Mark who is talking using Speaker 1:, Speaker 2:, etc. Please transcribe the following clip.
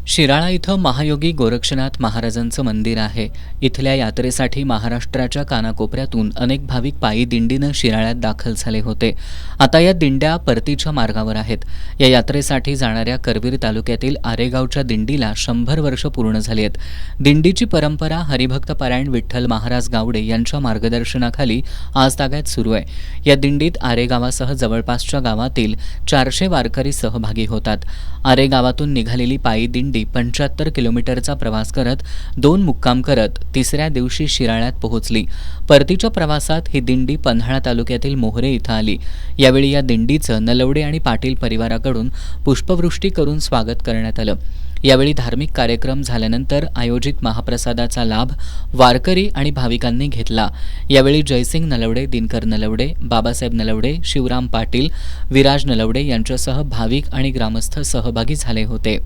Speaker 1: शिराळा इथं महायोगी गोरक्षनाथ महाराजांचं मंदिर आहे. इथल्या यात्रेसाठी महाराष्ट्राच्या कानाकोपऱ्यातून अनेक भाविक पायी दिंडीनं शिराळ्यात दाखल झाले होते. आता या दिंड्या परतीच्या मार्गावर आहेत. या यात्रेसाठी जाणाऱ्या करवीर तालुक्यातील आरेगावच्या दिंडीला 100 वर्ष पूर्ण झाली आहेत. दिंडीची परंपरा हरिभक्त पारायण विठ्ठल महाराज गावडे यांच्या मार्गदर्शनाखाली आज ताग्यात सुरू आहे. या दिंडीत आरेगावासह जवळपासच्या गावातील 400 वारकरी सहभागी होतात. आरेगावातून निघालेली पायी दिंडी 75 किलोमीटरचा प्रवास करत 2 मुक्काम करत तिसऱ्या दिवशी शिराळ्यात पोहोचली. परतीच्या प्रवासात ही दिंडी पन्हाळा तालुक्यातील मोहरे इथं आली. यावेळी या दिंडीचं नलवडे आणि पाटील परिवाराकडून पुष्पवृष्टी करून स्वागत करण्यात आलं. यावेळी धार्मिक कार्यक्रम झाल्यानंतर आयोजित महाप्रसादाचा लाभ वारकरी आणि भाविकांनी घेतला. यावेळी जयसिंग नलवडे, दिनकर नलवडे, बाबासाहेब नलवडे, शिवराम पाटील, विराज नलवडे यांच्यासह भाविक आणि ग्रामस्थ सहभागी झाले होते.